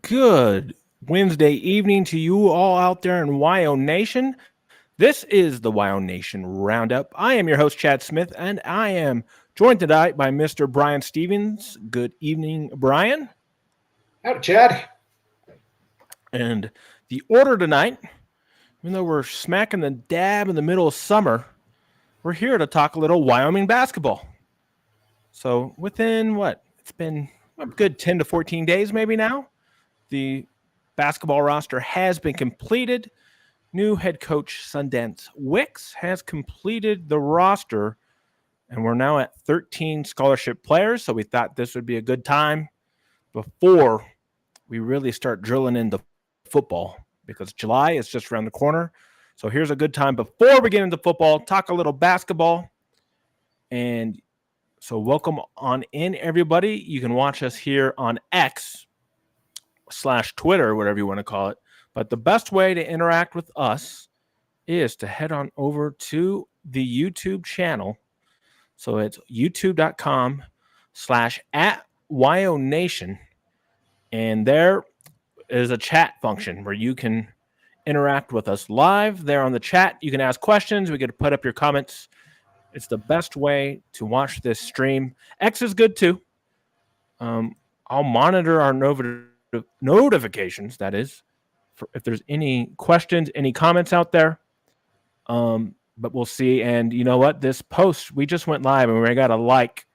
Good Wednesday evening to you all out there in WyoNation. This is the WyoNation Roundup. I am your host, Chad Smith, and I am joined tonight by Mr. Bryan Stevens. Good evening, Bryan. Howdy, Chad. And the order tonight, even though we're smacking the dab in the middle of summer, we're here to talk a little Wyoming basketball. So within it's been a good 10 to 14 days maybe now. The basketball roster has been completed. New head coach Sundance Wicks has completed the roster, and we're now at 13 scholarship players. So we thought this would be a good time before we really start drilling into football, because July is just around the corner. So here's a good time before we get into football, talk a little basketball. And so welcome on in, everybody. You can watch us here on X/Twitter, whatever you want to call it. But the best way to interact with us is to head on over to the YouTube channel. So it's youtube.com/@WyoNation. And there is a chat function where you can interact with us live there on the chat. You can ask questions. We get to put up your comments. It's the best way to watch this stream. X is good too. I'll monitor our notifications, that is, if there's any questions, any comments out there. But we'll see. And you know what? This post, we just went live and we got a like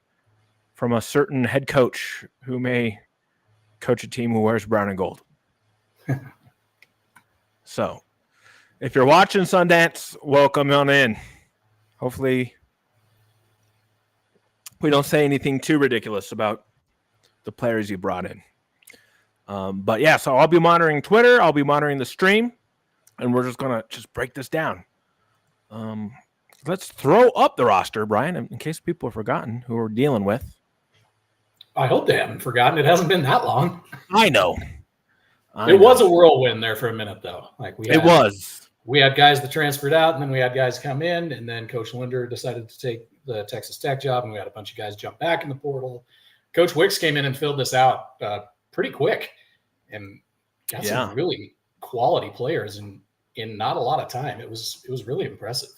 from a certain head coach who may coach a team who wears brown and gold. So if you're watching Sundance, welcome on in. Hopefully we don't say anything too ridiculous about the players you brought in. But yeah, so I'll be monitoring Twitter. I'll be monitoring the stream, and we're just going to break this down. Let's throw up the roster, Bryan, in case people have forgotten who we're dealing with. I hope they haven't forgotten. It hasn't been that long. I know. It was a whirlwind there for a minute, though. We had guys that transferred out, and then we had guys come in, and then Coach Linder decided to take the Texas Tech job, and we had a bunch of guys jump back in the portal. Coach Wicks came in and filled this out pretty quick and got some really quality players in not a lot of time. It was really impressive.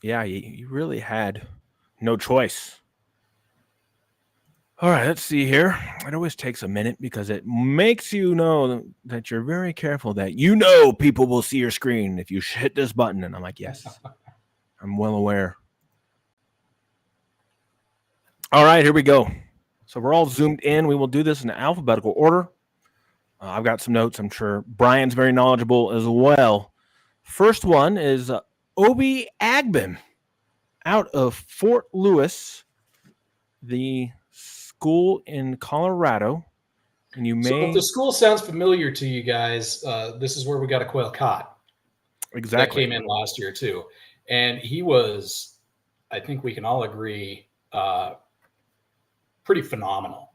Yeah, you really had no choice. All right, let's see here. It always takes a minute because it makes you know that you're very careful, that people will see your screen if you hit this button. And I'm like, yes, I'm well aware. All right, here we go. So we're all zoomed in. We will do this in alphabetical order. I've got some notes. I'm sure Bryan's very knowledgeable as well. First one is Obi Agbim out of Fort Lewis, the school in Colorado. And So if the school sounds familiar to you guys, this is where we got a Quail Cott. Exactly. That came in last year too. And he was, I think we can all agree, pretty phenomenal.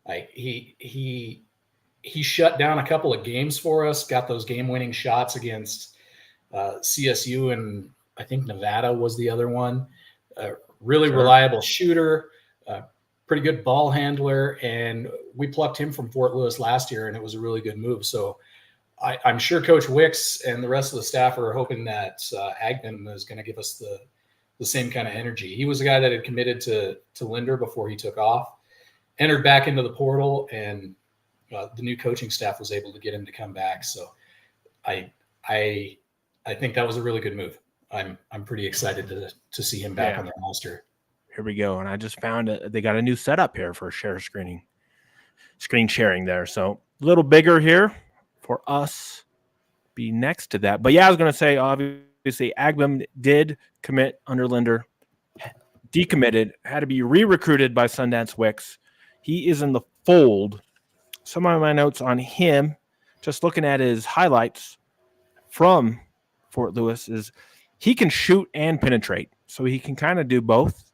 Like he shut down a couple of games for us, got those game-winning shots against CSU, and I think Nevada was the other one. Really reliable shooter, pretty good ball handler, and we plucked him from Fort Lewis last year, and it was a really good move. So I'm sure Coach Wicks and the rest of the staff are hoping that Agnew is going to give us the same kind of energy. He was a guy that had committed to Linder before he took off, entered back into the portal, and the new coaching staff was able to get him to come back. So I think that was a really good move. I'm pretty excited to see him back on the roster. Here we go. And I just found they got a new setup here for screen sharing there. So a little bigger here for us. Be next to that. But yeah, I was going to say, obviously, Agbim did commit under Linder, decommitted, had to be re-recruited by Sundance Wicks. He is in the fold. Some of my notes on him, just looking at his highlights from Fort Lewis, is he can shoot and penetrate. So he can kind of do both.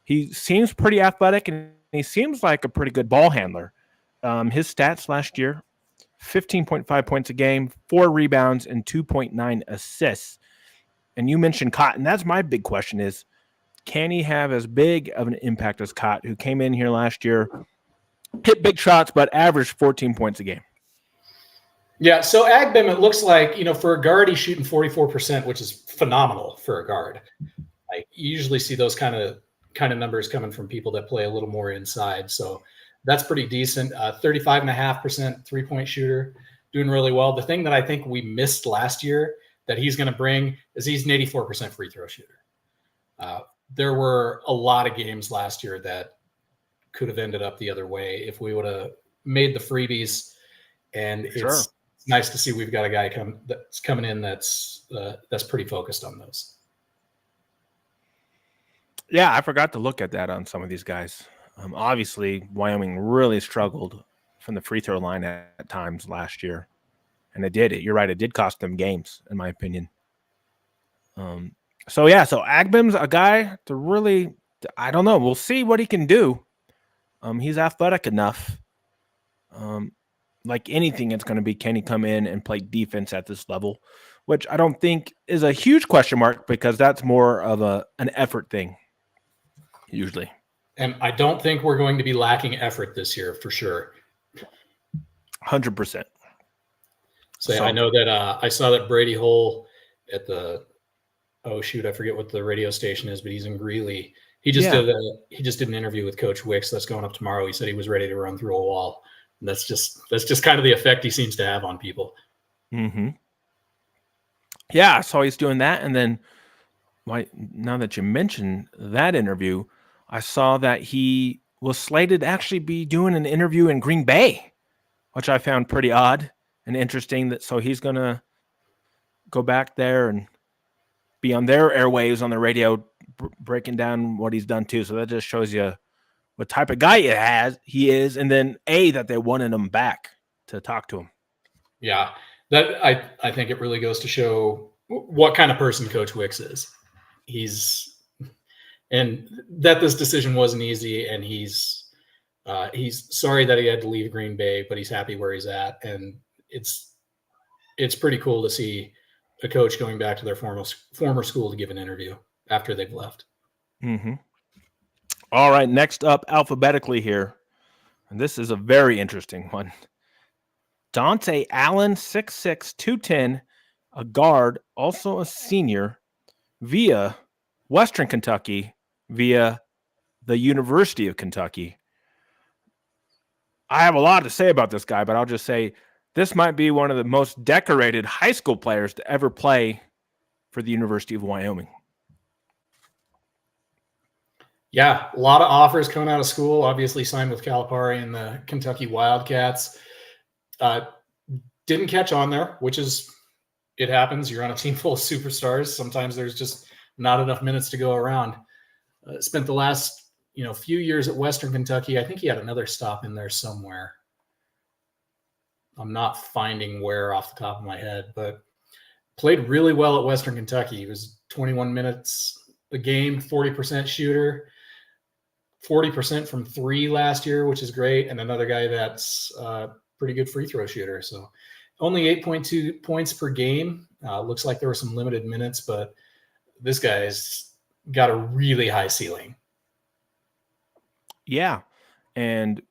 He seems pretty athletic, and he seems like a pretty good ball handler. His stats last year, 15.5 points a game, 4 rebounds, and 2.9 assists. And you mentioned Cotton. That's my big question is, can he have as big of an impact as Cott, who came in here last year, hit big shots, but averaged 14 points a game? Yeah, so Agbem, it looks like, for a guard, he's shooting 44%, which is phenomenal for a guard. I usually see those kind of numbers coming from people that play a little more inside. So that's pretty decent. 35.5% three-point shooter, doing really well. The thing that I think we missed last year that he's going to bring is he's an 84% free throw shooter. There were a lot of games last year that could have ended up the other way if we would have made the freebies. And it's nice to see we've got a guy that's coming in that's pretty focused on those. Yeah, I forgot to look at that on some of these guys. Obviously, Wyoming really struggled from the free throw line at times last year, and it did. You're right. It did cost them games, in my opinion. So Agbem's a guy to really. I don't know. We'll see what he can do. He's athletic enough. Like anything, it's going to be, can he come in and play defense at this level, which I don't think is a huge question mark because that's more of an effort thing. Usually. And I don't think we're going to be lacking effort this year for sure. 100%. So I know that I saw that Brady Hull at the, I forget what the radio station is, but he's in Greeley. He just did an interview with Coach Wicks that's going up tomorrow. He said he was ready to run through a wall. And that's just kind of the effect he seems to have on people. Mm-hmm. Yeah, so he's doing that. And then now that you mentioned that interview, I saw that he was slated to actually be doing an interview in Green Bay, which I found pretty odd and interesting. So he's going to go back there and be on their airwaves on the radio, breaking down what he's done too. So that just shows you what type of guy he is, and then that they wanted him back to talk to him. Yeah, that I think it really goes to show what kind of person Coach Wicks is. And that this decision wasn't easy, and he's sorry that he had to leave Green Bay, but he's happy where he's at, and it's pretty cool to see a coach going back to their former school to give an interview after they've left. Mm-hmm. All right, next up alphabetically here, and this is a very interesting one. Dante Allen, 6'6", 210, a guard, also a senior, via Western Kentucky, via the University of Kentucky. I have a lot to say about this guy, but I'll just say this might be one of the most decorated high school players to ever play for the University of Wyoming. Yeah, a lot of offers coming out of school. Obviously signed with Calipari and the Kentucky Wildcats. Didn't catch on there, which is, it happens. You're on a team full of superstars. Sometimes there's just not enough minutes to go around. Spent the last few years at Western Kentucky. I think he had another stop in there somewhere. I'm not finding where off the top of my head, but played really well at Western Kentucky. He was 21 minutes a game, 40% shooter, 40% from three last year, which is great. And another guy that's pretty good free throw shooter. So only 8.2 points per game. Looks like there were some limited minutes, but this guy's got a really high ceiling. Yeah. And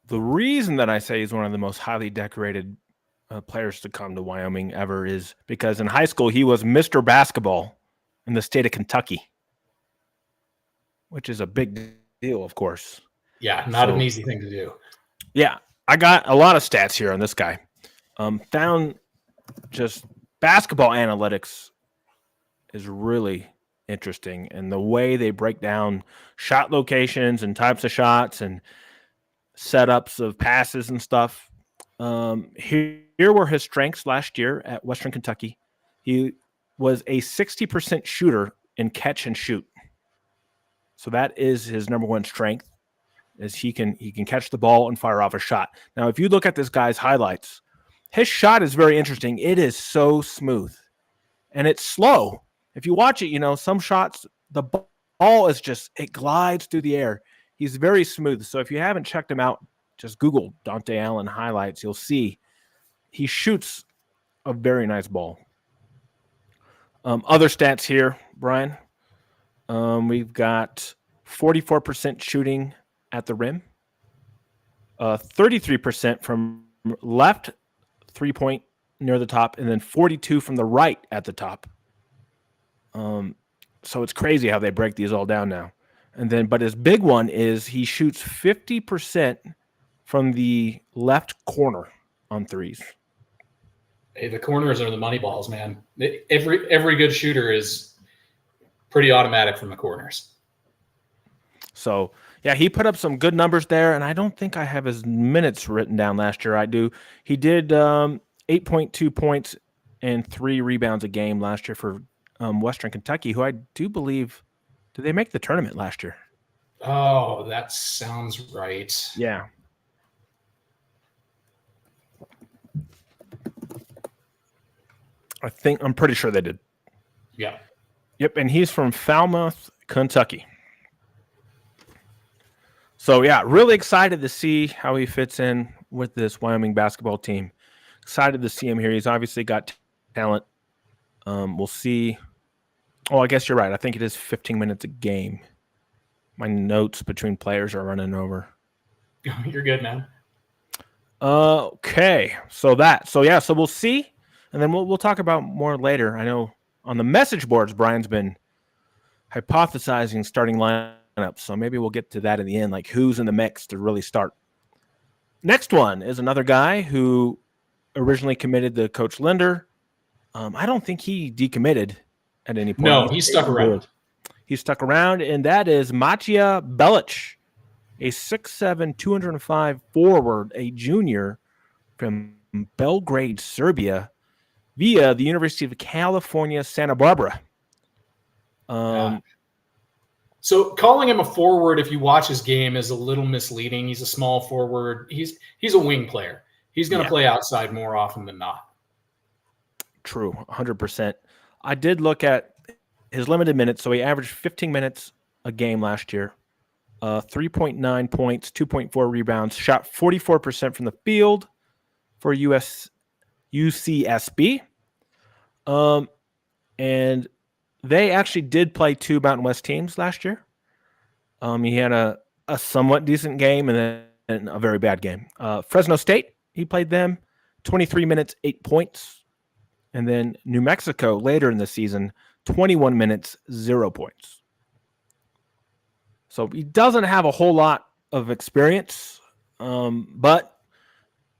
the reason that I say he's one of the most highly decorated players to come to Wyoming ever is because in high school, he was Mr. Basketball in the state of Kentucky, which is a big deal, of course. Yeah, not an easy thing to do. Yeah, I got a lot of stats here on this guy. Found just basketball analytics is really interesting, and the way they break down shot locations and types of shots and setups of passes and stuff. Here were his strengths last year at Western Kentucky. He was a 60% shooter in catch and shoot. So that is his number one strength, is he can catch the ball and fire off a shot. Now, if you look at this guy's highlights, his shot is very interesting. It is so smooth, and it's slow. If you watch it, some shots, the ball is just, it glides through the air. He's very smooth. So if you haven't checked him out, just Google Dante Allen highlights. You'll see he shoots a very nice ball. Other stats here, Brian. We've got 44% shooting at the rim, 33% from left, 3-point near the top, and then 42 from the right at the top. So it's crazy how they break these all down now. And then, but his big one is he shoots 50% from the left corner on threes. Hey, the corners are the money balls, man. Every good shooter is pretty automatic from the corners. So, yeah, he put up some good numbers there, and I don't think I have his minutes written down last year. I do. He did 8.2 points and 3 rebounds a game last year for Western Kentucky, who I do believe – did they make the tournament last year? Oh, that sounds right. Yeah. I'm pretty sure they did. Yeah. Yep, and he's from Falmouth, Kentucky. So, yeah, really excited to see how he fits in with this Wyoming basketball team. Excited to see him here. He's obviously got talent. We'll see. Oh, I guess you're right. I think it is 15 minutes a game. My notes between players are running over. You're good, man. Okay, so we'll see, and then we'll talk about more later. I know on the message boards, Brian's been hypothesizing starting lineups, so maybe we'll get to that in the end, like who's in the mix to really start. Next one is another guy who originally committed to Coach Linder. I don't think he decommitted at any point. No, he stuck around. He stuck around, and that is Matija Belic, a 6'7", 205 forward, a junior from Belgrade, Serbia, via the University of California, Santa Barbara. So calling him a forward, if you watch his game, is a little misleading. He's a small forward. He's a wing player. He's going to play outside more often than not. True, 100%. I did look at his limited minutes, so he averaged 15 minutes a game last year. 3.9 points, 2.4 rebounds, shot 44% from the field for UCSB. And they actually did play 2 Mountain West teams last year. He had a somewhat decent game and then a very bad game. Fresno State, he played them, 23 minutes, 8 points. And then New Mexico later in the season, 21 minutes, 0 points. So he doesn't have a whole lot of experience, but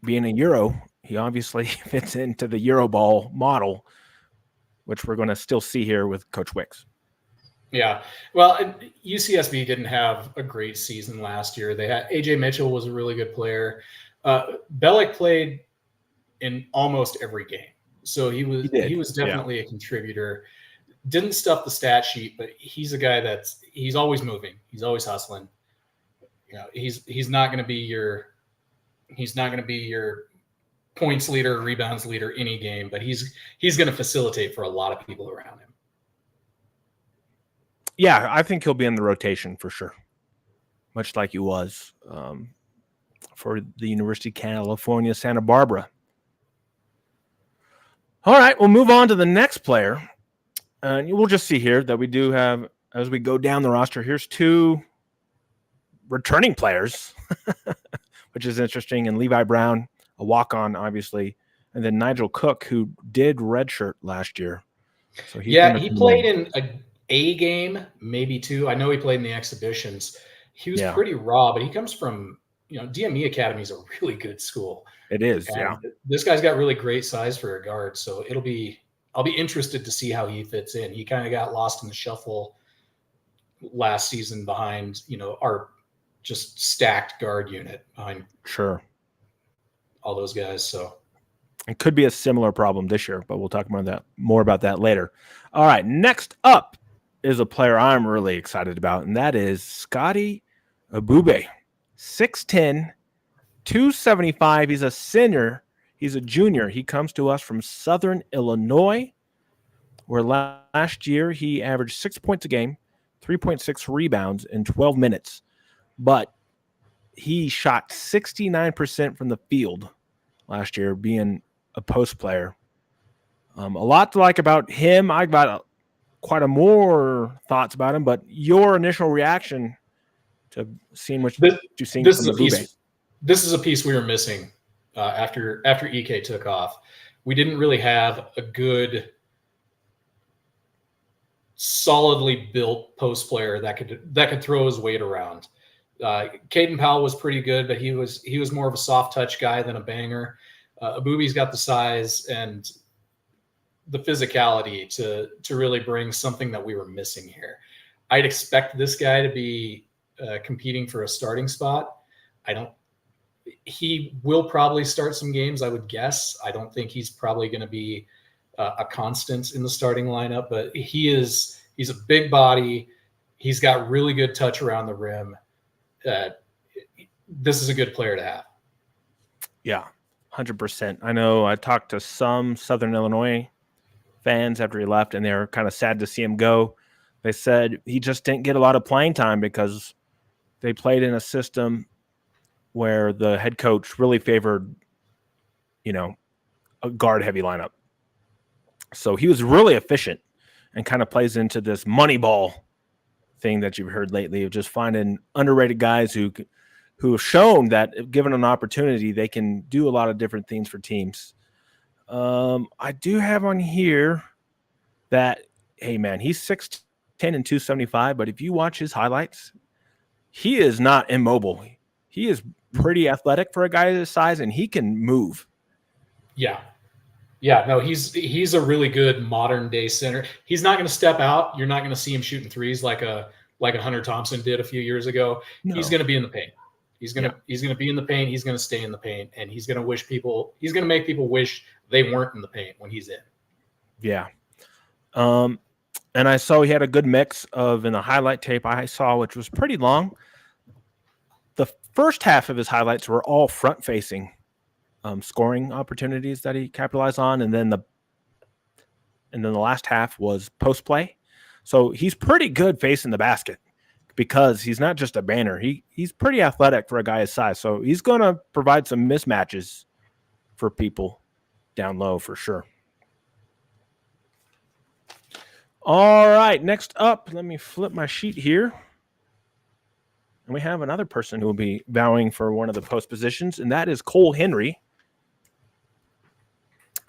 being a Euro, he obviously fits into the Euroball model, which we're going to still see here with Coach Wicks. Yeah. Well, UCSB didn't have a great season last year. They had AJ Mitchell was a really good player. Belic played in almost every game. So he was definitely a contributor. Didn't stuff the stat sheet, but he's a guy he's always moving. He's always hustling. You know, he's not going to be your points leader, rebounds leader any game, but he's going to facilitate for a lot of people around him. Yeah, I think he'll be in the rotation for sure, much like he was for the University of California, Santa Barbara. All right, we'll move on to the next player. And we'll just see here that we do have, as we go down the roster, here's 2 returning players, which is interesting. And Levi Brown, a walk-on, obviously, and then Nigel Cook, who did redshirt last year. So he played in a game, maybe 2. I know he played in the exhibitions. He was pretty raw, but he comes from, DME Academy is a really good school. It is, and this guy's got really great size for a guard, so I'll be interested to see how he fits in. He kind of got lost in the shuffle last season behind, our just stacked guard unit behind all those guys. So it could be a similar problem this year, but we'll talk more about that later. All right, next up is a player I'm really excited about, and that is Scotty Abube. 6'10", 275. He's a senior. He's a junior. He comes to us from Southern Illinois, where last year he averaged 6 points a game, 3.6 rebounds in 12 minutes. But he shot 69% from the field last year, being a post player. A lot to like about him. I've got quite a more thoughts about him, but your initial reaction to seeing what you've seen from Abube. This is a piece we were missing after EK took off. We didn't really have a good, solidly built post player that could throw his weight around. Caden Powell was pretty good, but he was more of a soft touch guy than a banger. Abubi's got the size and the physicality to really bring something that we were missing here. I'd expect this guy to be competing for a starting spot. He will probably start some games, I would guess. I don't think he's probably going to be a constant in the starting lineup, but he's a big body. He's got really good touch around the rim. This is a good player to have. Yeah, 100%. I know I talked to some Southern Illinois fans after he left, and they were kind of sad to see him go. They said he just didn't get a lot of playing time because they played in a system where the head coach really favored, a guard-heavy lineup. So he was really efficient and kind of plays into this money ball thing that you've heard lately of just finding underrated guys who have shown that given an opportunity, they can do a lot of different things for teams. I do have on here that, hey, man, he's 6'10" and 275, but if you watch his highlights, he is not immobile. He is pretty athletic for a guy his size, and he can move. Yeah. Yeah, no, he's a really good modern day center. He's not going to step out. You're not going to see him shooting threes like a Hunter Thompson did a few years ago. No. He's going to be in the paint. He's going to be in the paint. He's going to stay in the paint, and he's going to make people wish they weren't in the paint when he's in. Yeah. And I saw he had a good mix of, in the highlight tape I saw, which was pretty long, the first half of his highlights were all front facing scoring opportunities that he capitalized on, and then the last half was post play. So he's pretty good facing the basket because he's not just a banner. He's pretty athletic for a guy his size. So he's going to provide some mismatches for people down low for sure. All right, next up, let me flip my sheet here. And we have another person who will be vowing for one of the post positions, and that is Cole Henry.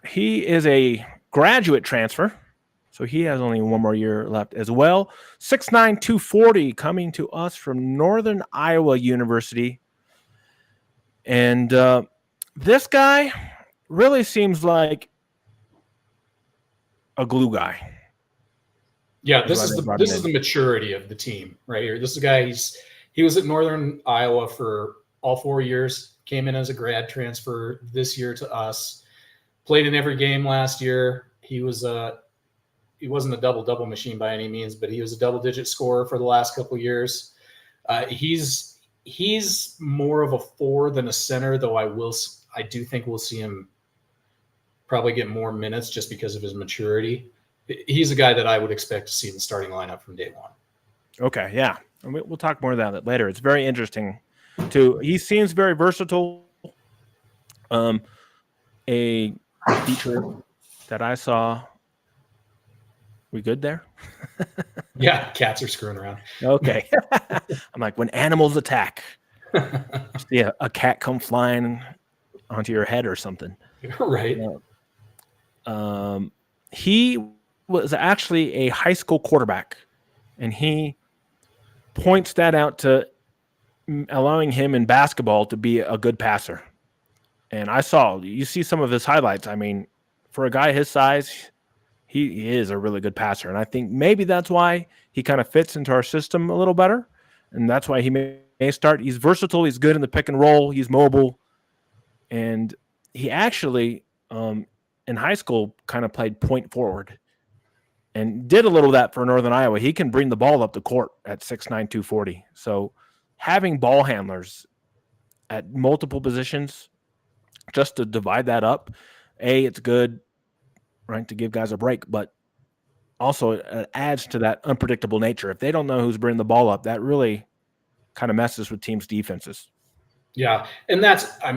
He is a graduate transfer, so he has only one more year left as well. 6'9", 240, coming to us from Northern Iowa University. And this guy really seems like a glue guy. Yeah, this is the maturity of the team right here. This is a guy, he was at Northern Iowa for all 4 years, came in as a grad transfer this year to us. Played in every game last year. He wasn't a double machine by any means, but he was a double-digit scorer for the last couple of years. He's more of a 4 than a center, though I do think we'll see him probably get more minutes just because of his maturity. He's a guy that I would expect to see in the starting lineup from day one. Okay, yeah. We'll talk more about that later. It's very interesting, too. He seems very versatile. A feature that I saw. We good there? Yeah, cats are screwing around. Okay. I'm like, when animals attack, see a cat come flying onto your head or something. Right. He was actually a high school quarterback, and he points that out to allowing him in basketball to be a good passer. And you see some of his highlights. I mean, for a guy his size, he is a really good passer. And I think maybe that's why he kind of fits into our system a little better. And that's why he may start. He's versatile. He's good in the pick and roll. He's mobile. And he actually, in high school, kind of played point forward and did a little of that for Northern Iowa. He can bring the ball up the court at 6'9", 240. So having ball handlers at multiple positions just to divide that up, it's good, right, to give guys a break, but also it adds to that unpredictable nature. If they don't know who's bringing the ball up, that really kind of messes with teams' defenses. Yeah, and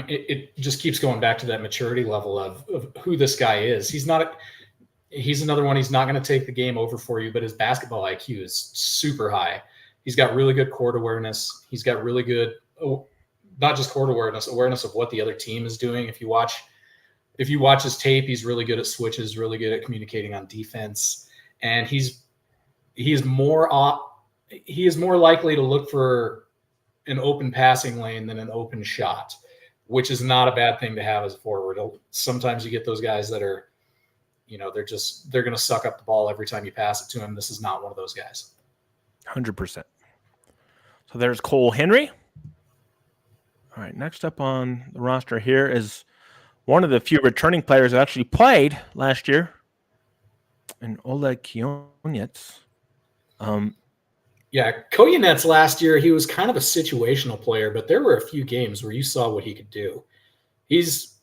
it just keeps going back to that maturity level of who this guy is. He's another one. He's not going to take the game over for you, but his basketball IQ is super high. He's got really good court awareness. He's got really good not just court awareness of what the other team is doing. If you watch his tape, he's really good at switches, really good at communicating on defense, and he is more likely to look for an open passing lane than an open shot, which is not a bad thing to have as a forward. Sometimes you get those guys that are, they're going to suck up the ball every time you pass it to him. This is not one of those guys. 100%. So there's Cole Henry. All right, next up on the roster here is one of the few returning players that actually played last year, and Oleg Kyonets. Koyanets last year, he was kind of a situational player, but there were a few games where you saw what he could do. He's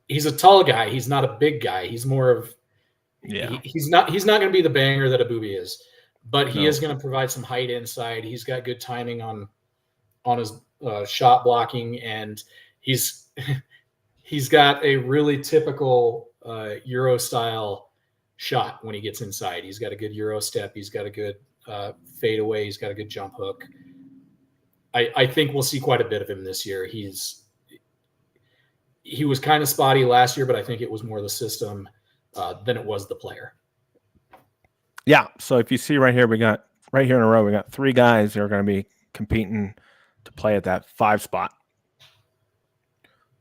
a tall guy. He's not a big guy. He's more of he's not going to be the banger that Abubi is, but he is going to provide some height inside. He's got good timing on his shot blocking, and he's got a really typical Euro style shot when he gets inside. He's got a good Euro step. He's got a good fade away. He's got a good jump hook. I think we'll see quite a bit of him this year. He was kind of spotty last year, but I think it was more the system than it was the player. Yeah. So if you see right here in a row, we got 3 guys who are going to be competing to play at that 5 spot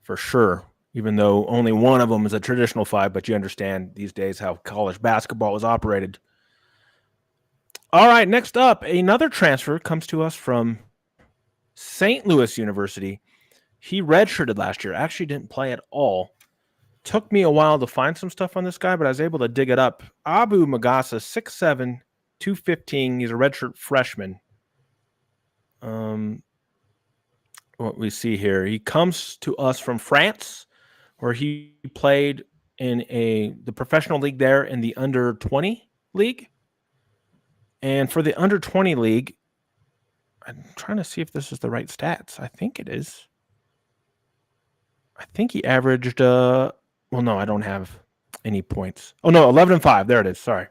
for sure, even though only one of them is a traditional 5, but you understand these days how college basketball is operated. All right, next up, another transfer comes to us from St. Louis University. He redshirted last year, actually didn't play at all. Took me a while to find some stuff on this guy, but I was able to dig it up. Abu Magasa, 6'7", 215. He's a redshirt freshman. What we see here, he comes to us from France, where he played in the professional league there in the under-20 league. And for the under-20 league, I'm trying to see if this is the right stats. I think it is. I think he averaged, no, I don't have any points. Oh, no, 11 and 5. There it is. Sorry.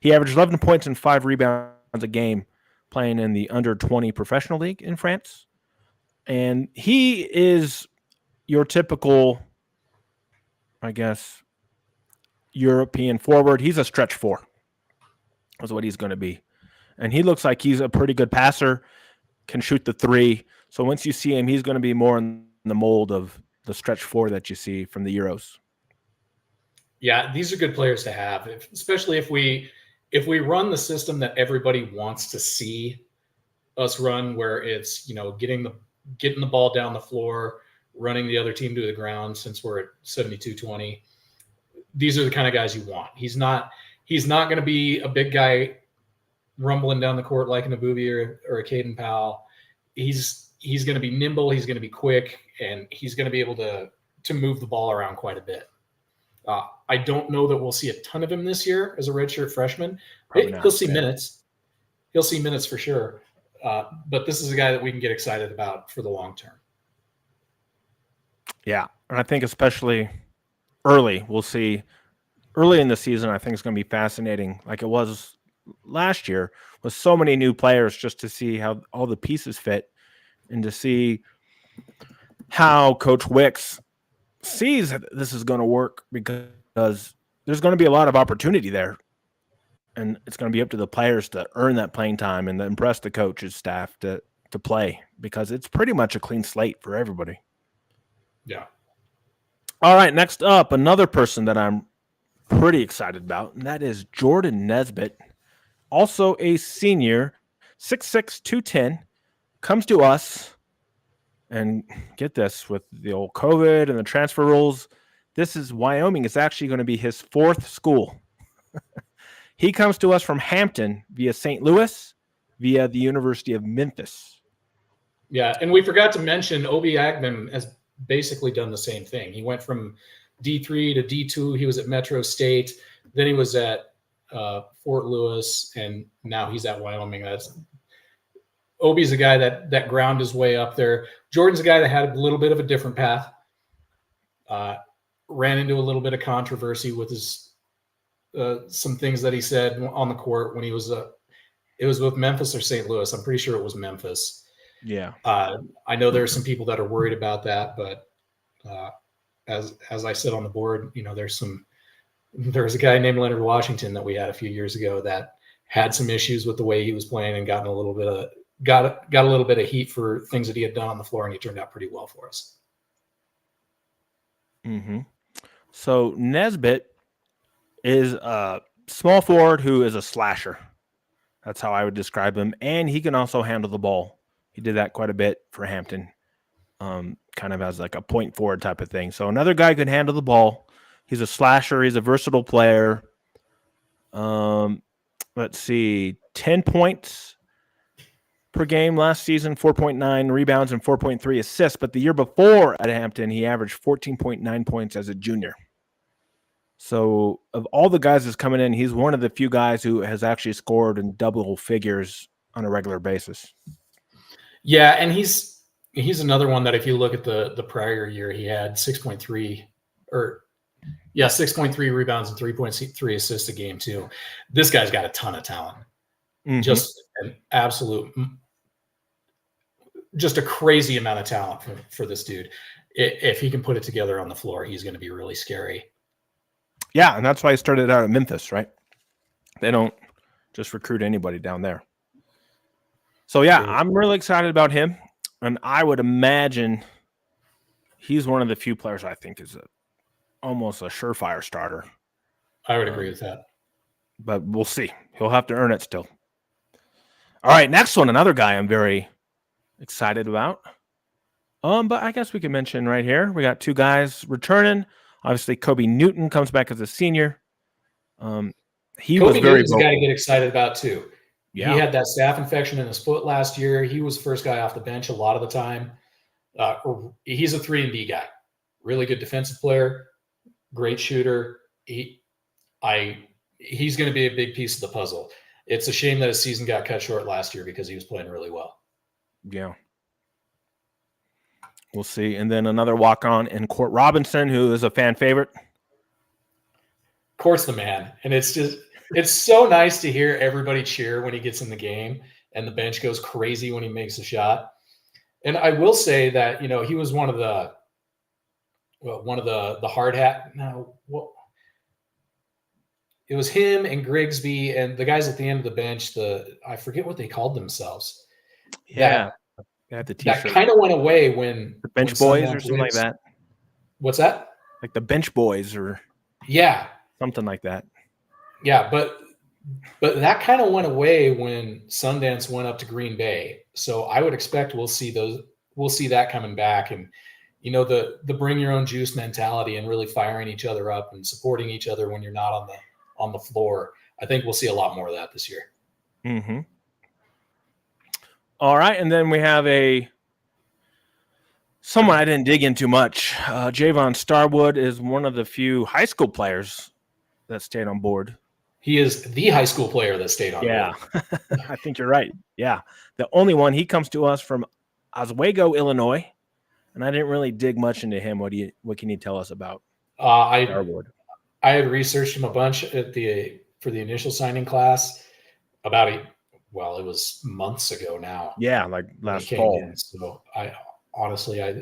He averaged 11 points and 5 rebounds a game playing in the under-20 professional league in France. And he is your typical, I guess, European forward. He's a stretch 4. That's what he's going to be. And he looks like he's a pretty good passer, can shoot the 3. So once you see him, he's going to be more in the mold of the stretch 4 that you see from the Euros. Yeah, these are good players to have, especially if we run the system that everybody wants to see us run, where it's, getting the ball down the floor, running the other team to the ground, since we're at 72-20. These are the kind of guys you want. He's not going to be a big guy rumbling down the court like an Abubi or a Caden Powell. He's going to be nimble. He's going to be quick, and he's going to be able to move the ball around quite a bit. I don't know that we'll see a ton of him this year as a redshirt freshman. He'll see minutes. He'll see minutes for sure. But this is a guy that we can get excited about for the long term. Yeah, and I think especially early, we'll see early in the season, I think it's going to be fascinating, like it was last year, with so many new players, just to see how all the pieces fit and to see how Coach Wicks sees this is going to work, because there's going to be a lot of opportunity there. And it's going to be up to the players to earn that playing time and to impress the coach's staff to play, because it's pretty much a clean slate for everybody. Yeah. All right, next up, another person that I'm pretty excited about, and that is Jordan Nesbitt, also a senior, 6'6", 210, comes to us, and get this, with the old COVID and the transfer rules, this is Wyoming. It's actually going to be his 4th school. He comes to us from Hampton via St. Louis, via the University of Memphis. Yeah, and we forgot to mention Obi Agman has basically done the same thing. He went from D3 to D2. He was at Metro State. Then he was at Fort Lewis, and now he's at Wyoming. Obi's a guy that ground his way up there. Jordan's a guy that had a little bit of a different path. Ran into a little bit of controversy with his some things that he said on the court when he was it was with Memphis or St. Louis. I'm pretty sure it was Memphis. Yeah. I know there are some people that are worried about that, but as I said on the board, there's a guy named Leonard Washington that we had a few years ago that had some issues with the way he was playing and got a little bit of heat for things that he had done on the floor, and he turned out pretty well for us. Mm-hmm. So Nesbitt is a small forward who is a slasher. That's how I would describe him. And he can also handle the ball. He did that quite a bit for Hampton, kind of as like a point forward type of thing. So another guy can handle the ball. He's a slasher. He's a versatile player. Let's see, 10 points per game last season, 4.9 rebounds and 4.3 assists. But the year before at Hampton, he averaged 14.9 points as a junior. So of all the guys that's coming in, he's one of the few guys who has actually scored in double figures on a regular basis. Yeah, and he's another one that if you look at the prior year, he had 6.3 rebounds and 3.3 assists a game too. This guy's got a ton of talent. Mm-hmm. Just an absolute, just a crazy amount of talent for this dude. If he can put it together on the floor, he's going to be really scary. Yeah, and that's why he started out at Memphis, right? They don't just recruit anybody down there. So, yeah, I'm really excited about him, and I would imagine he's one of the few players I think is almost a surefire starter. I would agree with that. But we'll see. He'll have to earn it still. All right, next one, another guy I'm very excited about. But I guess we can mention right here, we got two guys returning. Obviously, Kobe Newton comes back as a senior. He was very Newton's a guy to get excited about too. Yeah. He had that staph infection in his foot last year. He was first guy off the bench a lot of the time. He's a 3-and-D guy. Really good defensive player, great shooter. He's going to be a big piece of the puzzle. It's a shame that his season got cut short last year because he was playing really well. Yeah. We'll see. And then another walk-on in Court Robinson, who is a fan favorite. Court's the man. And it's so nice to hear everybody cheer when he gets in the game and the bench goes crazy when he makes a shot. And I will say that, he was one of the hard hat. No, it was him and Grigsby and the guys at the end of the bench. I forget what they called themselves. Yeah. That kind of went away when the bench boys or something like that. What's that? Like the bench boys or something like that. Yeah, but that kind of went away when Sundance went up to Green Bay. So I would expect we'll see that coming back, and the bring your own juice mentality and really firing each other up and supporting each other when you're not on the floor. I think we'll see a lot more of that this year. Mm-hmm. All right, and then we have someone I didn't dig into much. Javon Starwood is one of the few high school players that stayed on board. He is the high school player that stayed on board. Yeah, I think you're right. Yeah, the only one. He comes to us from Oswego, Illinois, and I didn't really dig much into him. What can you tell us about Starwood? I had researched him a bunch for the initial signing class it was months ago now. Yeah, like last fall. So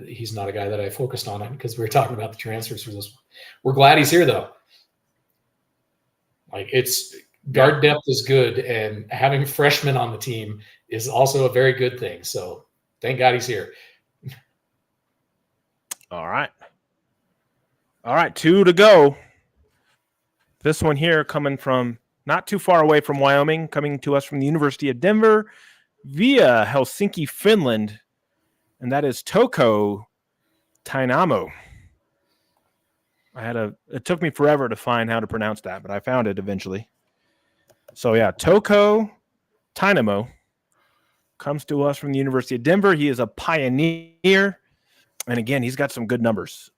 he's not a guy that I focused on it because we were talking about the transfers for this one. We're glad he's here though. Like it's guard depth is good, and having freshmen on the team is also a very good thing. So thank God he's here. All right. 2 to go. This one here coming from not too far away from Wyoming, coming to us from the University of Denver via Helsinki, Finland. And that is Toko Tainamo. It took me forever to find how to pronounce that, but I found it eventually. So yeah, Toko Tainamo comes to us from the University of Denver. He is a pioneer. And again, he's got some good numbers.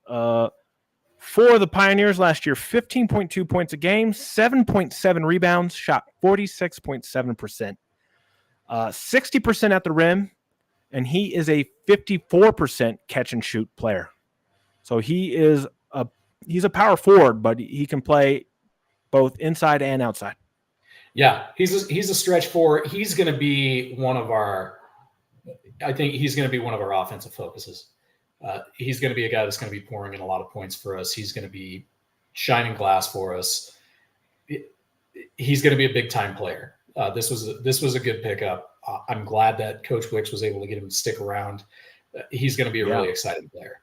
For the Pioneers last year, 15.2 points a game, 7.7 rebounds, shot 46.7%, 60% at the rim, and he is a 54% catch and shoot player. So he's a power forward, but he can play both inside and outside. Yeah, he's a stretch forward. He's going to be one of our I think he's going to be one of our offensive focuses. He's going to be a guy that's going to be pouring in a lot of points for us. He's going to be shining glass for us. He's going to be a big time player. This was a good pickup. I'm glad that Coach Wicks was able to get him to stick around. He's going to be a really exciting player.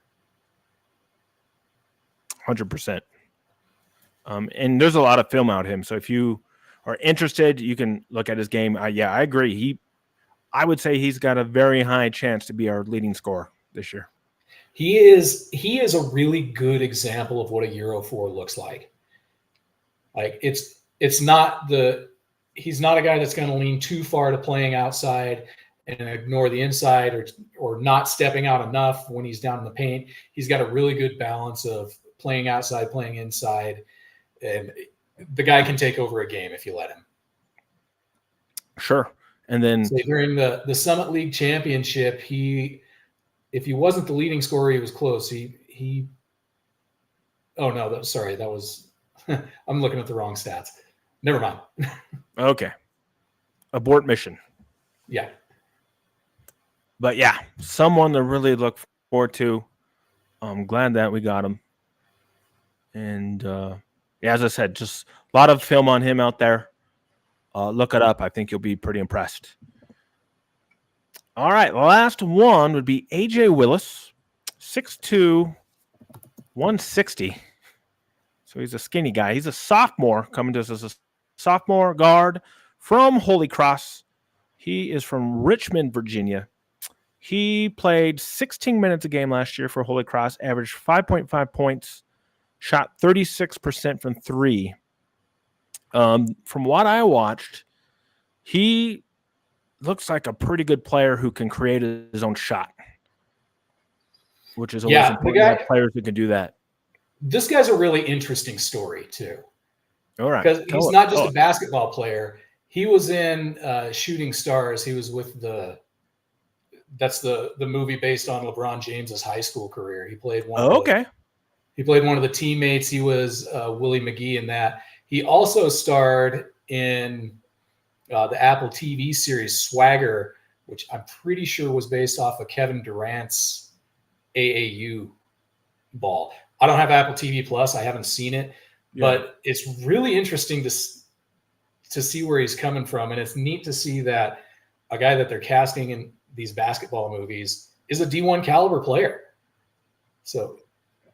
100%. And there's a lot of film out of him. So if you are interested, you can look at his game. I agree. I would say he's got a very high chance to be our leading scorer this year. He is a really good example of what a Euro 4 looks like. Like he's not a guy that's going to lean too far to playing outside and ignore the inside or not stepping out enough when he's down in the paint. He's got a really good balance of playing outside, playing inside, and the guy can take over a game if you let him. Sure. And then during the Summit League Championship, if he wasn't the leading scorer, he was close. Oh no, that was I'm looking at the wrong stats. Never mind. Okay. Abort mission. Yeah. But yeah, someone to really look forward to. I'm glad that we got him. And as I said, just a lot of film on him out there. Look it up. I think you'll be pretty impressed. All right, the last one would be AJ Willis, 6'2", 160. So he's a skinny guy. He's a sophomore, coming to us as a sophomore guard from Holy Cross. He is from Richmond, Virginia. He played 16 minutes a game last year for Holy Cross, averaged 5.5 points, shot 36% from three. From what I watched, he looks like a pretty good player who can create his own shot, which is always important to have players who can do that. This guy's a really interesting story too. All right. Because he's not just a basketball player. He was in Shooting Stars. He was with that's the movie based on LeBron James's high school career. He played he played one of the teammates. He was Willie McGee in that. He also starred in the Apple TV series Swagger, which I'm pretty sure was based off of Kevin Durant's AAU ball. I don't have Apple TV Plus. I haven't seen it, but it's really interesting to see where he's coming from. And it's neat to see that a guy that they're casting in these basketball movies is a D1 caliber player. So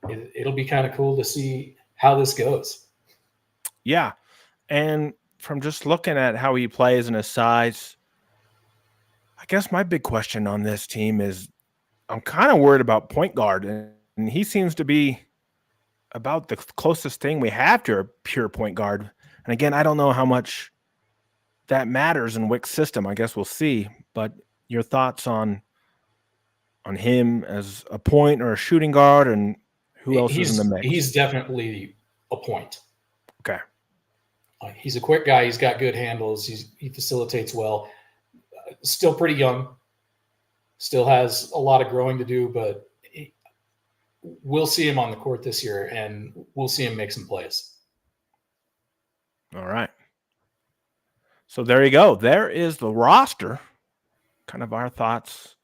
it'll be kind of cool to see how this goes. Yeah. And from just looking at how he plays and his size, I guess my big question on this team is I'm kind of worried about point guard, and he seems to be about the closest thing we have to a pure point guard. And again, I don't know how much that matters in Wick's system. I guess we'll see. But your thoughts on him as a point or a shooting guard, and who else is in the mix? He's definitely a point. Okay. He's a quick guy. He's got good handles. He facilitates well. Still pretty young. Still has a lot of growing to do, but we'll see him on the court this year, and we'll see him make some plays. All right. So there you go. There is the roster. Kind of our thoughts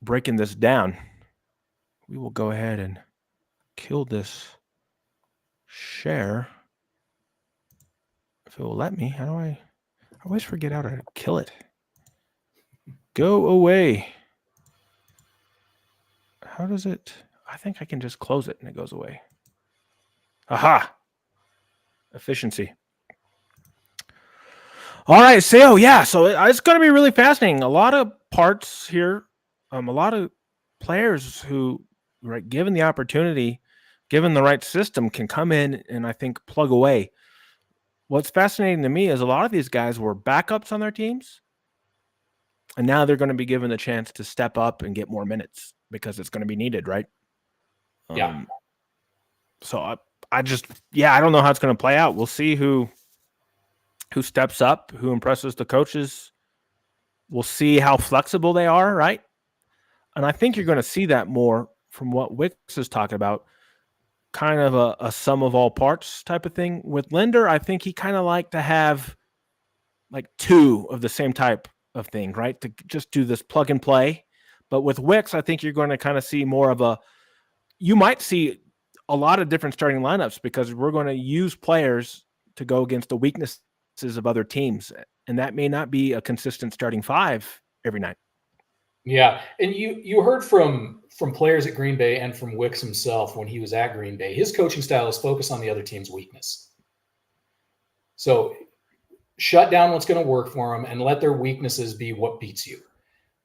breaking this down. We will go ahead and kill this share. If it will let me. How do I always forget how to kill it? Go away. How does it? I think I can just close it and it goes away. Aha. Efficiency. All right, so it's going to be really fascinating. A lot of parts here, a lot of players who, right, given the opportunity, given the right system, can come in and I think plug away. What's fascinating to me is a lot of these guys were backups on their teams, and now they're going to be given the chance to step up and get more minutes because it's going to be needed, right? Yeah. So I don't know how it's going to play out. We'll see who steps up, who impresses the coaches. We'll see how flexible they are, right? And I think you're going to see that more from what Wicks is talking about, kind of a sum of all parts type of thing. With Linder, I think he kind of liked to have like two of the same type of things, right? To just do this plug and play. But with Wicks, I think you're going to kind of see more of you might see a lot of different starting lineups because we're going to use players to go against the weaknesses of other teams. And that may not be a consistent starting five every night. Yeah, and you heard from players at Green Bay and from Wicks himself when he was at Green Bay. His coaching style is focus on the other team's weakness. So shut down what's going to work for them and let their weaknesses be what beats you.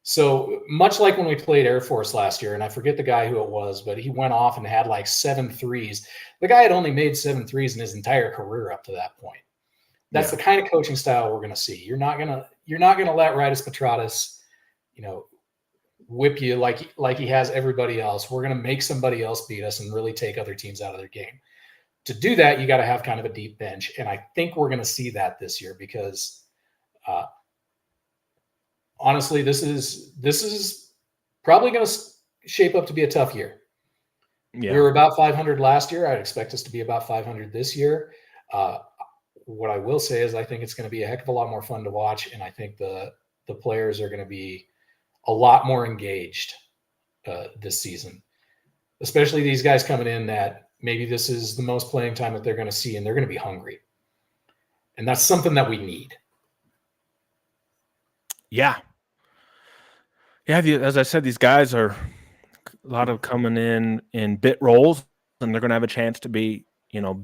So much like when we played Air Force last year, and I forget the guy who it was, but he went off and had like 7 threes. The guy had only made 7 threes in his entire career up to that point. That's the kind of coaching style we're going to see. You're not gonna let Rydas Petratus, whip you like he has everybody else. We're going to make somebody else beat us and really take other teams out of their game. To do that, you got to have kind of a deep bench, and I think we're going to see that this year because, honestly, this is probably going to shape up to be a tough year. Yeah. We were about 500 last year. I'd expect us to be about 500 this year. What I will say is I think it's going to be a heck of a lot more fun to watch, and I think the players are going to be a lot more engaged this season, especially these guys coming in that maybe this is the most playing time that they're going to see, and they're going to be hungry. And that's something that we need. Yeah. Yeah, as I said, these guys are a lot of coming in bit roles, and they're going to have a chance to be,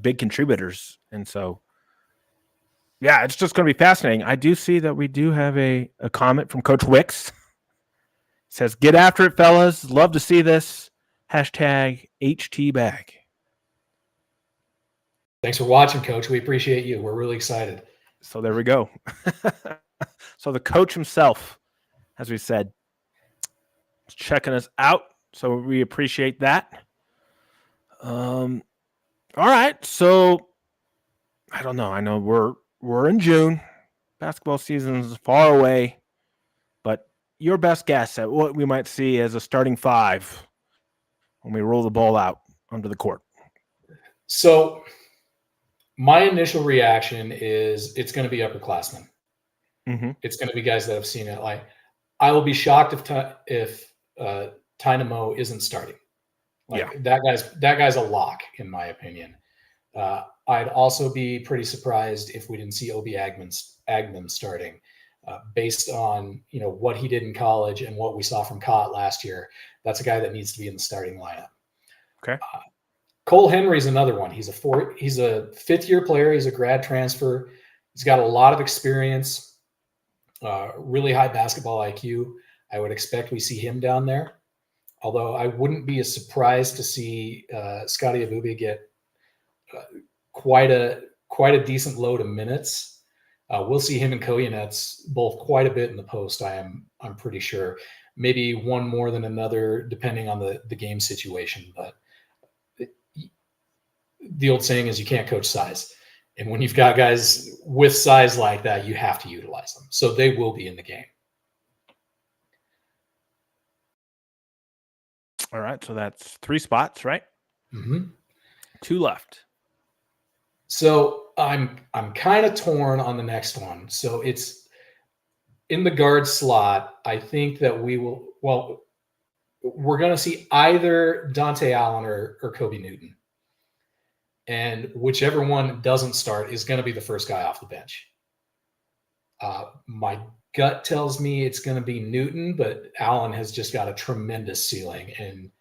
big contributors. And so, yeah, it's just going to be fascinating. I do see that we do have a comment from Coach Wicks. It says, "Get after it, fellas. Love to see this. #HTBag." Thanks for watching, Coach. We appreciate you. We're really excited. So there we go. So the coach himself, as we said, is checking us out. So we appreciate that. All right. So I don't know. I know we're in June. Basketball season is far away. But your best guess at what we might see as a starting five when we roll the ball out onto the court? So my initial reaction is it's going to be upperclassmen. Mm-hmm. It's going to be guys that have seen it. Like, I will be shocked if Tynamo isn't starting. That guy's a lock, in my opinion. I'd also be pretty surprised if we didn't see Obi Agman starting, based on what he did in college and what we saw from Cott last year. That's a guy that needs to be in the starting lineup. Okay. Cole Henry's another one. He's a fifth-year player. He's a grad transfer. He's got a lot of experience, really high basketball IQ. I would expect we see him down there. Although I wouldn't be as surprised to see Scotty Abubi get quite a decent load of minutes. We'll see him and Koyanets both quite a bit in the post. I'm pretty sure. Maybe one more than another, depending on the game situation. But the old saying is you can't coach size. And when you've got guys with size like that, you have to utilize them. So they will be in the game. All right. So that's 3 spots, right? Mm-hmm. 2 left. So I'm kind of torn on the next one. So it's in the guard slot. I think that we're going to see either Dante Allen or Kobe Newton. And whichever one doesn't start is going to be the first guy off the bench. My gut tells me it's going to be Newton, but Allen has just got a tremendous ceiling. And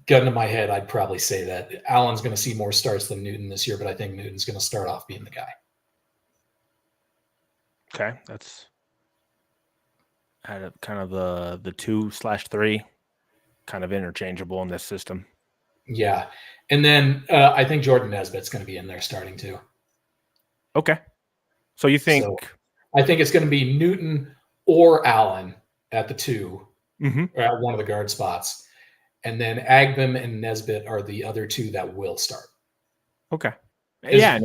gun to my head, I'd probably say that Allen's going to see more starts than Newton this year, but I think Newton's going to start off being the guy. Okay, that's kind of the 2/3, kind of interchangeable in this system. Yeah, and then I think Jordan Nesbitt's going to be in there starting too. Okay, so you think? So I think it's going to be Newton or Allen at the 2, or at one of the guard spots, and then Agbem and Nesbitt are the other 2 that will start. Okay, yeah,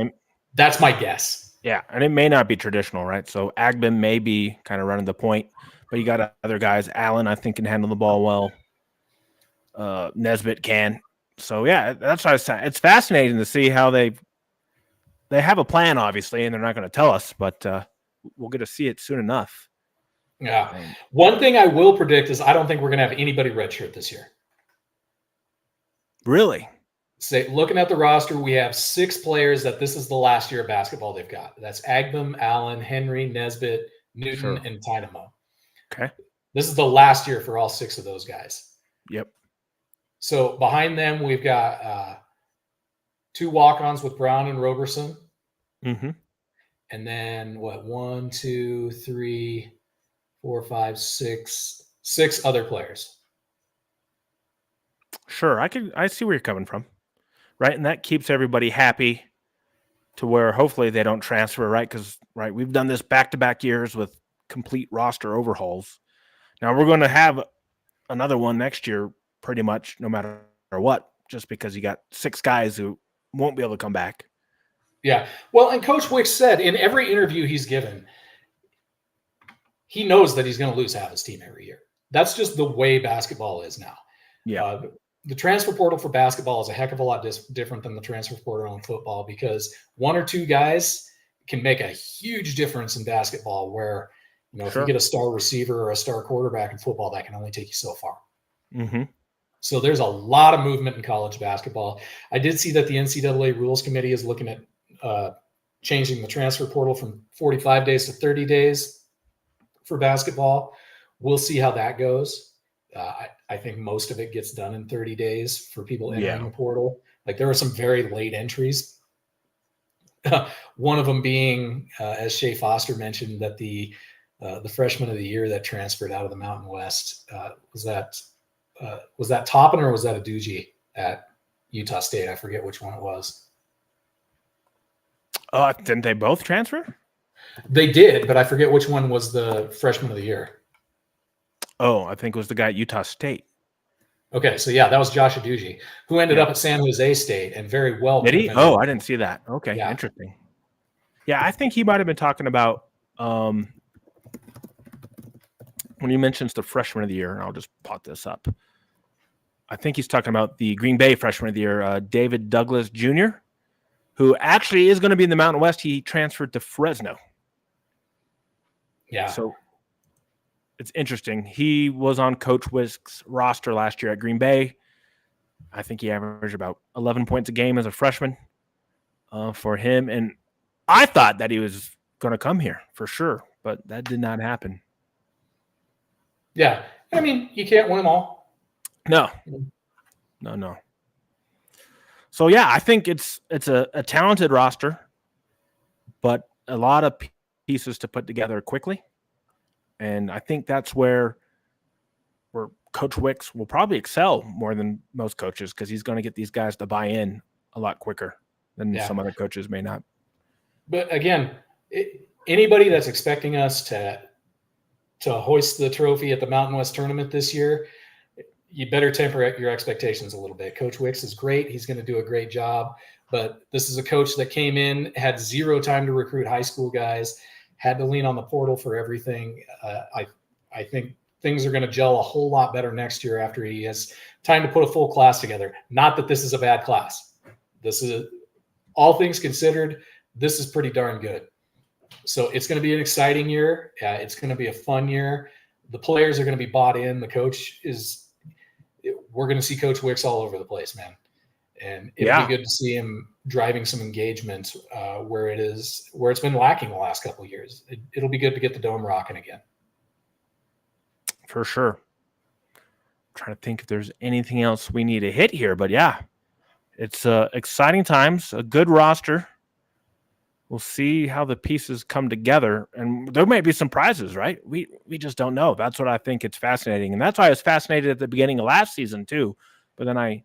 that's my guess. Yeah, and it may not be traditional, right? So Agbem may be kind of running the point, but you got other guys. Allen, I think, can handle the ball well. Nesbitt can. So yeah, that's what I was saying. It's fascinating to see how they have a plan, obviously, and they're not going to tell us, but we'll get to see it soon enough. Yeah. One thing I will predict is I don't think we're going to have anybody redshirt this year. Really? Looking at the roster, we have 6 players that this is the last year of basketball they've got. That's Agbem, Allen, Henry, Nesbitt, Newton, and Tynamo. Okay. This is the last year for all 6 of those guys. Yep. So behind them, we've got 2 walk-ons with Brown and Roberson. Mm-hmm. And then 1, 2, 3, 4, 5, 6 other players. Sure. I see where you're coming from. Right. And that keeps everybody happy to where hopefully they don't transfer, right? Because, right, we've done this back-to-back years with complete roster overhauls. Now we're going to have another one next year pretty much no matter what, just because you got 6 guys who won't be able to come back. Yeah. Well, and Coach Wicks said in every interview he's given, he knows that he's going to lose half his team every year. That's just the way basketball is now. Yeah. The transfer portal for basketball is a heck of a lot different than the transfer portal in football because 1 or 2 guys can make a huge difference in basketball where, if you get a star receiver or a star quarterback in football, that can only take you so far. Mm-hmm. So there's a lot of movement in college basketball. I did see that the NCAA Rules Committee is looking at changing the transfer portal from 45 days to 30 days for basketball. We'll see how that goes. I think most of it gets done in 30 days for people entering the portal. Like there were some very late entries. One of them being, as Shea Foster mentioned, that the freshman of the year that transferred out of the Mountain West was that Toppin or was that Aduji at Utah State? I forget which one it was. Didn't they both transfer? They did, but I forget which one was the freshman of the year. Oh, I think it was the guy at Utah State. Okay, so yeah, that was Josh Aduji, who ended up at San Jose State and very well. Did he? Oh, I didn't see that. Okay, interesting. Yeah, I think he might have been talking about when he mentions the freshman of the year, and I'll just pot this up. I think he's talking about the Green Bay freshman of the year, David Douglas Jr., who actually is going to be in the Mountain West. He transferred to Fresno. Yeah. So it's interesting. He was on Coach Wicks' roster last year at Green Bay. I think he averaged about 11 points a game as a freshman for him. And I thought that he was going to come here for sure, but that did not happen. Yeah. I mean, you can't win them all. No. So, yeah, I think it's a talented roster, but a lot of pieces to put together quickly. And I think that's where Coach Wicks will probably excel more than most coaches because he's going to get these guys to buy in a lot quicker than some other coaches may not. But again, anybody that's expecting us to hoist the trophy at the Mountain West tournament this year, you better temper your expectations a little bit. Coach Wicks is great. He's going to do a great job. But this is a coach that came in, had 0 time to recruit high school guys, had to lean on the portal for everything. I think things are going to gel a whole lot better next year after he has time to put a full class together. Not that this is a bad class. This is, all things considered, this is pretty darn good. So it's going to be an exciting year. It's going to be a fun year. The players are going to be bought in. The coach we're going to see Coach Wicks all over the place, man. And it'll be good to see him driving some engagement where it's been lacking the last couple of years. It'll be good to get the dome rocking again. For sure. I'm trying to think if there's anything else we need to hit here, but yeah, it's exciting times, a good roster. We'll see how the pieces come together, and there might be some prizes, right? We just don't know. That's what I think it's fascinating, and that's why I was fascinated at the beginning of last season too. But then I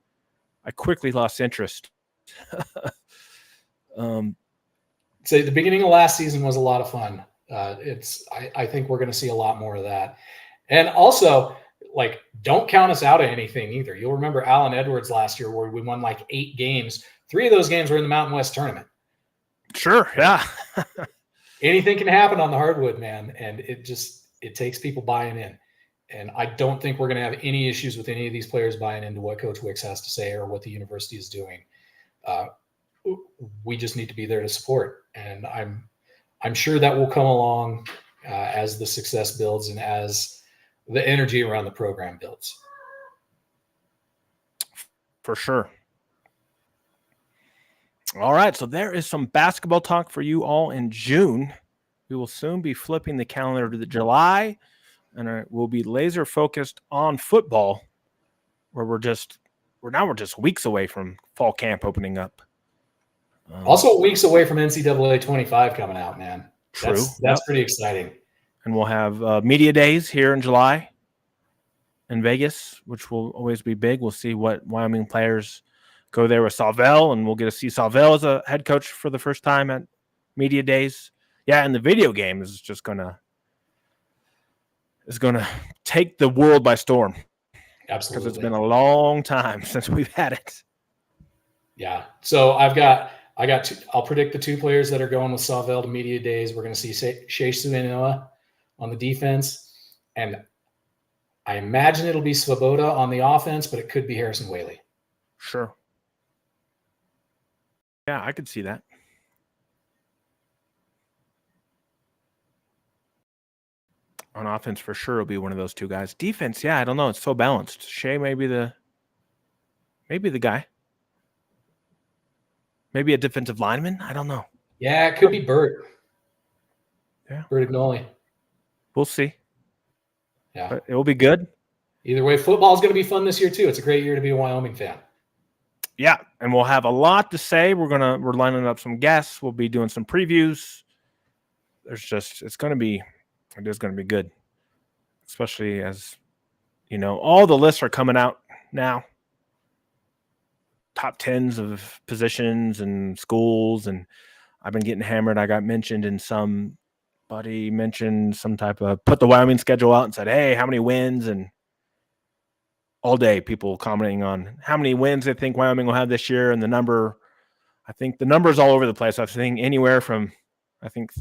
quickly lost interest. So the beginning of last season was a lot of fun. I think we're going to see a lot more of that. And also, like, don't count us out of anything either. You'll remember Allen Edwards last year where we won like 8 games. 3 of those games were in the Mountain West tournament. Sure, yeah. Anything can happen on the hardwood, man. And it takes people buying in. And I don't think we're going to have any issues with any of these players buying into what Coach Wicks has to say or what the university is doing. We just need to be there to support. And I'm I'm sure that will come along as the success builds and as the energy around the program builds. For sure. All right, so there is some basketball talk for you all in June. We will soon be flipping the calendar to the July, and we'll be laser focused on football, where we're just weeks away from fall camp opening up. Also, weeks away from NCAA 25 coming out, man. True. That's pretty exciting. And we'll have media days here in July in Vegas, which will always be big. We'll see what Wyoming players go there with Salvell, and we'll get to see Salvell as a head coach for the first time at media days. Yeah, and the video game is just gonna take the world by storm. Absolutely. Because it's been a long time since we've had it. Yeah. So I'll predict the 2 players that are going with Salvell to media days. We're going to see Shea Suinoa on the defense, and I imagine it'll be Svoboda on the offense, but it could be Harrison Whaley. Sure. Yeah, I could see that. On offense, for sure, it'll be one of those 2 guys. Defense, yeah, I don't know. It's so balanced. Shea may be the guy. Maybe a defensive lineman. I don't know. Yeah, it could be Bert. Yeah. Bert Ignoli. We'll see. Yeah. But it will be good. Either way, football is going to be fun this year, too. It's a great year to be a Wyoming fan. Yeah, and we'll have a lot to say. We're lining up some guests. We'll be doing some previews. It's going to be good, especially as all the lists are coming out now. Top 10s of positions and schools, and I've been getting hammered. I got mentioned in somebody mentioned some type of put the Wyoming schedule out and said, hey, how many wins? And all day people commenting on how many wins they think Wyoming will have this year. And I think the number's all over the place. I think anywhere from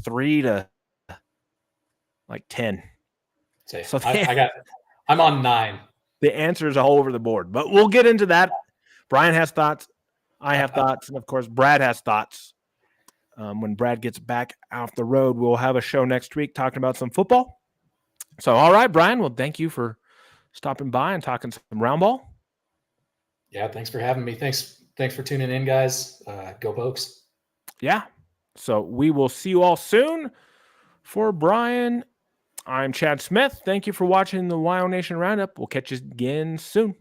3 to like 10. So I'm on 9. The answer is all over the board, but we'll get into that. Bryan has thoughts. I have thoughts. And of course, Brad has thoughts. When Brad gets back off the road, we'll have a show next week talking about some football. So, all right, Bryan. Well, thank you for stopping by and talking some round ball. Yeah, thanks for having me. Thanks for tuning in, guys. Go Pokes. Yeah. So we will see you all soon. For Bryan, I'm Chad Smith. Thank you for watching the WyoNation Roundup. We'll catch you again soon.